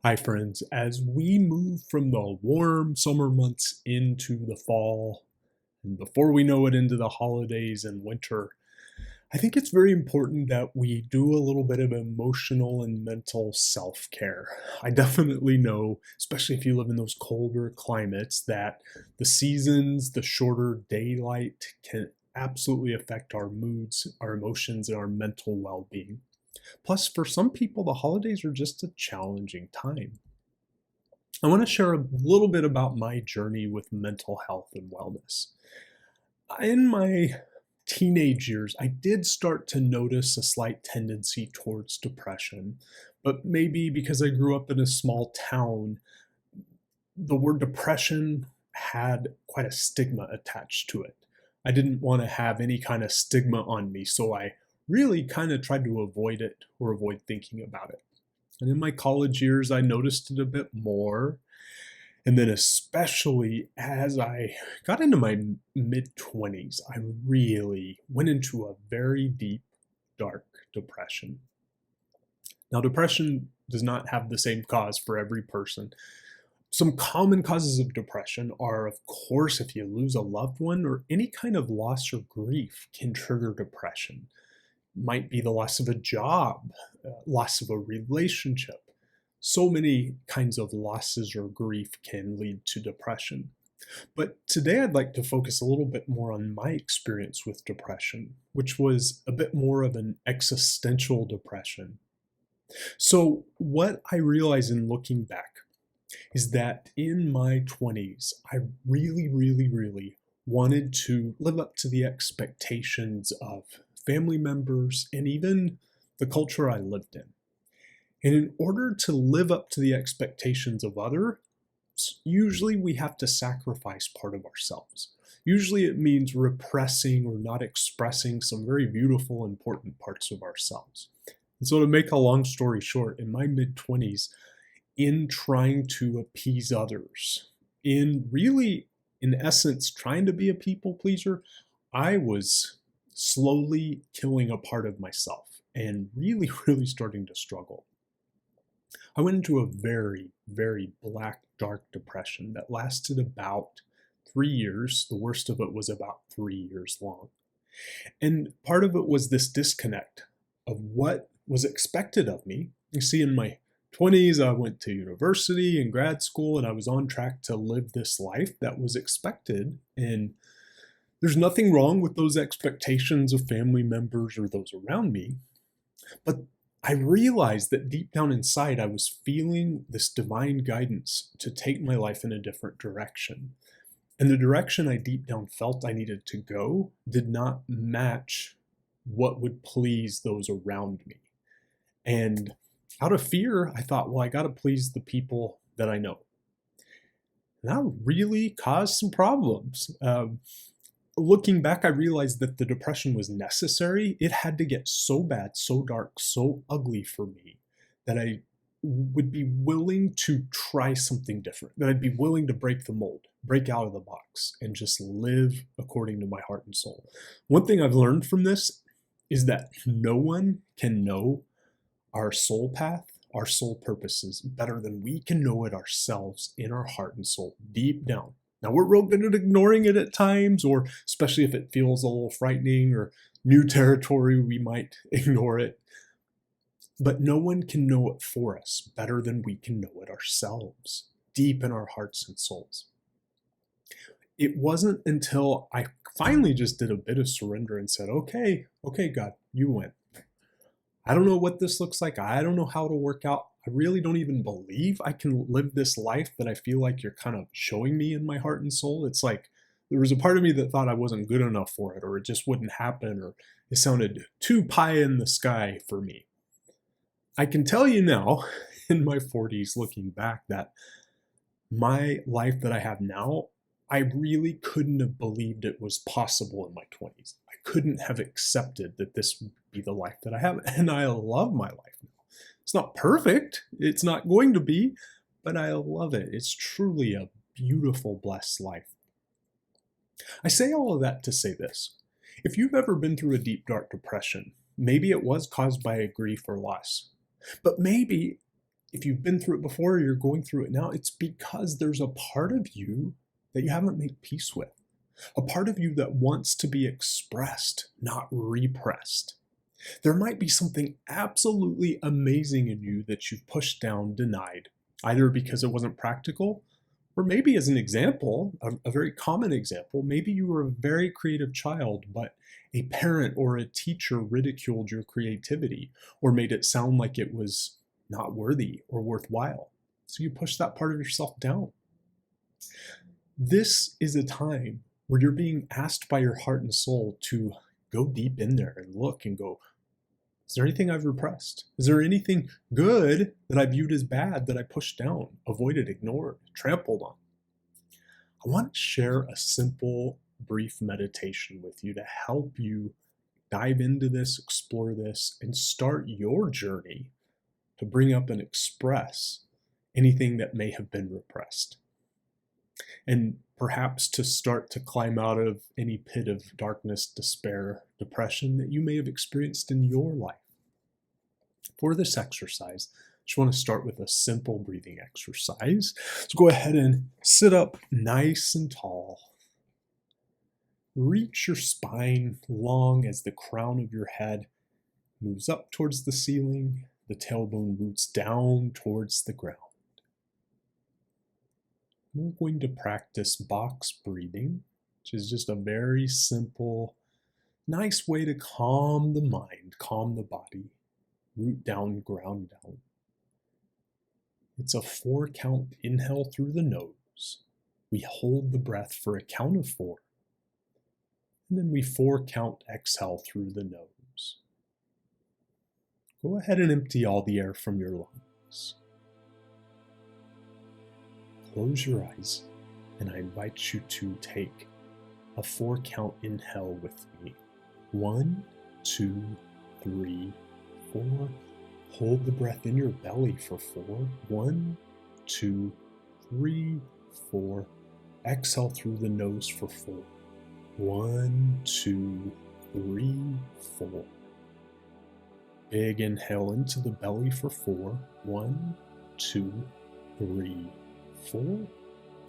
Hi, friends. As we move from the warm summer months into the fall, and before we know it, into the holidays and winter, I think it's very important that we do a little bit of emotional and mental self care. I definitely know, especially if you live in those colder climates, that the seasons, the shorter daylight can absolutely affect our moods, our emotions, and our mental well being. Plus, for some people, the holidays are just a challenging time. I want to share a little bit about my journey with mental health and wellness. In my teenage years, I did start to notice a slight tendency towards depression, but maybe because I grew up in a small town, the word depression had quite a stigma attached to it. I didn't want to have any kind of stigma on me, so I really kind of tried to avoid it or avoid thinking about it. And in my college years, I noticed it a bit more. And then, especially as I got into my mid 20s, I really went into a very deep, dark depression. Now, depression does not have the same cause for every person. Some common causes of depression are, of course, if you lose a loved one or any kind of loss or grief can trigger depression. Might be the loss of a job, loss of a relationship. So many kinds of losses or grief can lead to depression. But today I'd like to focus a little bit more on my experience with depression, which was a bit more of an existential depression. So, what I realize in looking back is that in my 20s, I really wanted to live up to the expectations of family members and even the culture I lived in. And in order to live up to the expectations of others, usually we have to sacrifice part of ourselves. Usually it means repressing or not expressing some very beautiful, important parts of ourselves. And so, to make a long story short, in my mid 20s, in trying to appease others, in essence, trying to be a people pleaser, I was slowly killing a part of myself and really starting to struggle. I went into a very black, dark depression that lasted about 3 years. The worst of it was about 3 years long. And part of it was this disconnect of what was expected of me. You see, in my 20s, I went to university and grad school, and I was on track to live this life that was expected. And there's nothing wrong with those expectations of family members or those around me. But I realized that deep down inside, I was feeling this divine guidance to take my life in a different direction. And the direction I deep down felt I needed to go did not match what would please those around me. And out of fear, I thought, well, I got to please the people that I know. And that really caused some problems. Looking back, I realized that the depression was necessary. It had to get so bad, so dark, so ugly for me that I would be willing to try something different, that I'd be willing to break the mold, break out of the box, and just live according to my heart and soul. One thing I've learned from this is that no one can know our soul path, our soul purposes better than we can know it ourselves in our heart and soul, deep down. Now, we're real good at ignoring it at times, or especially if it feels a little frightening or new territory, we might ignore it. But no one can know it for us better than we can know it ourselves, deep in our hearts and souls. It wasn't until I finally just did a bit of surrender and said, okay, God, you win. I don't know what this looks like. I don't know how it'll work out. I really don't even believe I can live this life that I feel like you're kind of showing me in my heart and soul. It's like there was a part of me that thought I wasn't good enough for it, or it just wouldn't happen, or it sounded too pie in the sky for me. I can tell you now, in my 40s, looking back, that my life that I have now, I really couldn't have believed it was possible in my 20s. I couldn't have accepted that this would be the life that I have. And I love my life now. It's not perfect, it's not going to be, but I love it. It's truly a beautiful, blessed life. I say all of that to say this. If you've ever been through a deep, dark depression, maybe it was caused by a grief or loss, but maybe If you've been through it before or you're going through it now, it's because there's a part of you that you haven't made peace with, a part of you that wants to be expressed, not repressed. There might be something absolutely amazing in you that you've pushed down, denied, either because it wasn't practical, or maybe as an example, a very common example, maybe you were a very creative child, but a parent or a teacher ridiculed your creativity or made it sound like it was not worthy or worthwhile. So you push that part of yourself down. This is a time where you're being asked by your heart and soul to go deep in there and look and go, is there anything I've repressed? Is there anything good that I viewed as bad that I pushed down, avoided, ignored, trampled on? I want to share a simple, brief meditation with you to help you dive into this, explore this, and start your journey to bring up and express anything that may have been repressed. And perhaps to start to climb out of any pit of darkness, despair, depression that you may have experienced in your life. For this exercise, I just want to start with a simple breathing exercise. So go ahead and sit up nice and tall. Reach your spine long as the crown of your head moves up towards the ceiling, the tailbone roots down towards the ground. We're going to practice box breathing, which is just a very simple, nice way to calm the mind, calm the body, root down, ground down. It's a 4-count inhale through the nose. We hold the breath for a count of 4. And then we 4-count exhale through the nose. Go ahead and empty all the air from your lungs. Close your eyes, and I invite you to take a 4-count inhale with me. 1, 2, 3, 4. Hold the breath in your belly for 4. 1, 2, 3, 4. Exhale through the nose for 4. 1, 2, 3, 4. Big inhale into the belly for 4. 1, 2, 3, 4.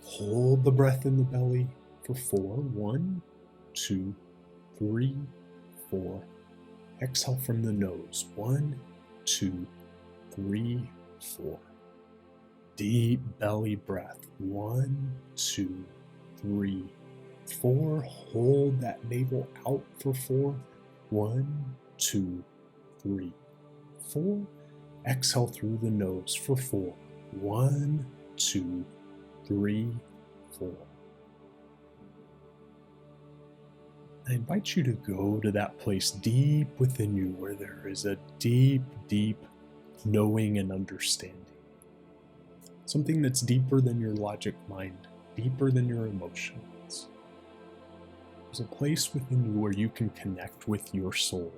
Hold the breath in the belly for 4. 1, 2, 3, 4. Exhale from the nose. 1, 2, 3, 4. Deep belly breath. 1, 2, 3, 4. Hold that navel out for 4. 1, 2, 3, 4. Exhale through the nose for 4. 1, 2, 3, 4. I invite you to go to that place deep within you where there is a deep, deep knowing and understanding. Something that's deeper than your logic mind, deeper than your emotions. There's a place within you where you can connect with your soul,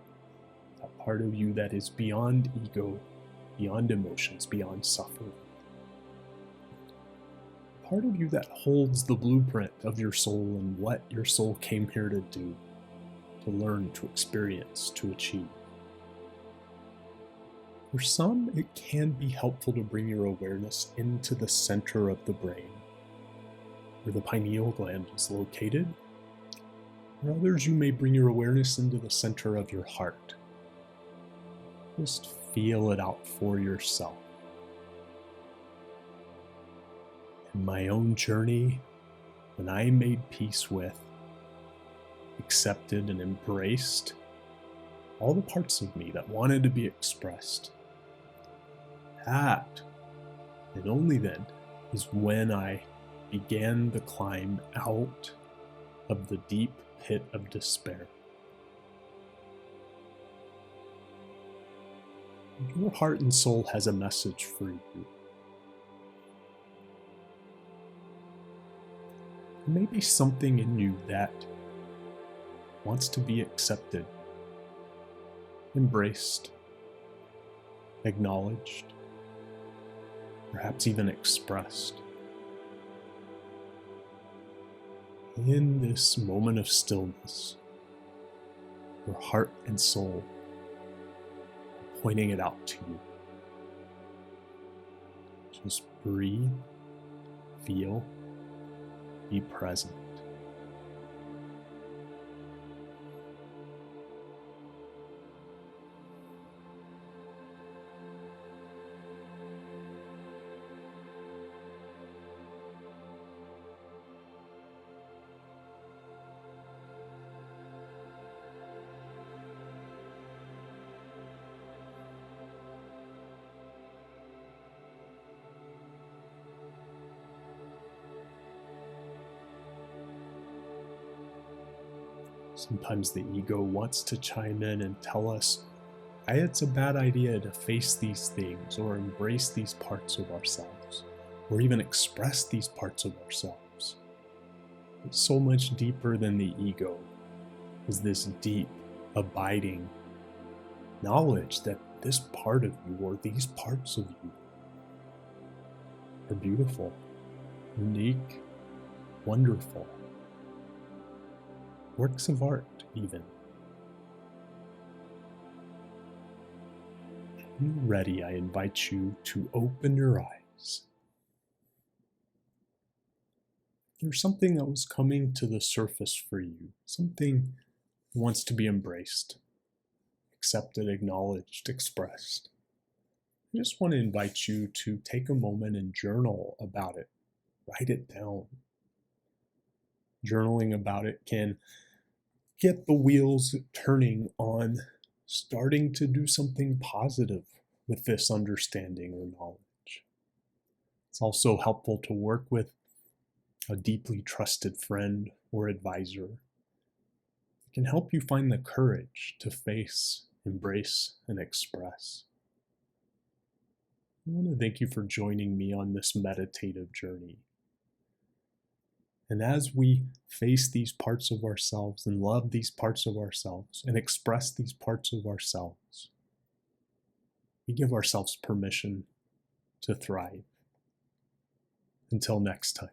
that part of you that is beyond ego, beyond emotions, beyond suffering. Part of you that holds the blueprint of your soul and what your soul came here to do, to learn, to experience, to achieve. For some, it can be helpful to bring your awareness into the center of the brain, where the pineal gland is located. For others, you may bring your awareness into the center of your heart. Just feel it out for yourself. In my own journey, when I made peace with, accepted, and embraced all the parts of me that wanted to be expressed, that, and only then, is when I began the climb out of the deep pit of despair. Your heart and soul has a message for you. There may be something in you that wants to be accepted, embraced, acknowledged, perhaps even expressed. In this moment of stillness, your heart and soul are pointing it out to you. Just breathe, feel, be present. Sometimes the ego wants to chime in and tell us, it's a bad idea to face these things or embrace these parts of ourselves, or even express these parts of ourselves. But so much deeper than the ego is this deep, abiding knowledge that this part of you, or these parts of you, are beautiful, unique, wonderful. Works of art, even. When you're ready, I invite you to open your eyes. There's something that was coming to the surface for you, something that wants to be embraced, accepted, acknowledged, expressed. I just want to invite you to take a moment and journal about it. Write it down. Journaling about it can get the wheels turning on starting to do something positive with this understanding or knowledge. It's also helpful to work with a deeply trusted friend or advisor. It can help you find the courage to face, embrace, and express. I want to thank you for joining me on this meditative journey. And as we face these parts of ourselves and love these parts of ourselves and express these parts of ourselves, we give ourselves permission to thrive. Until next time.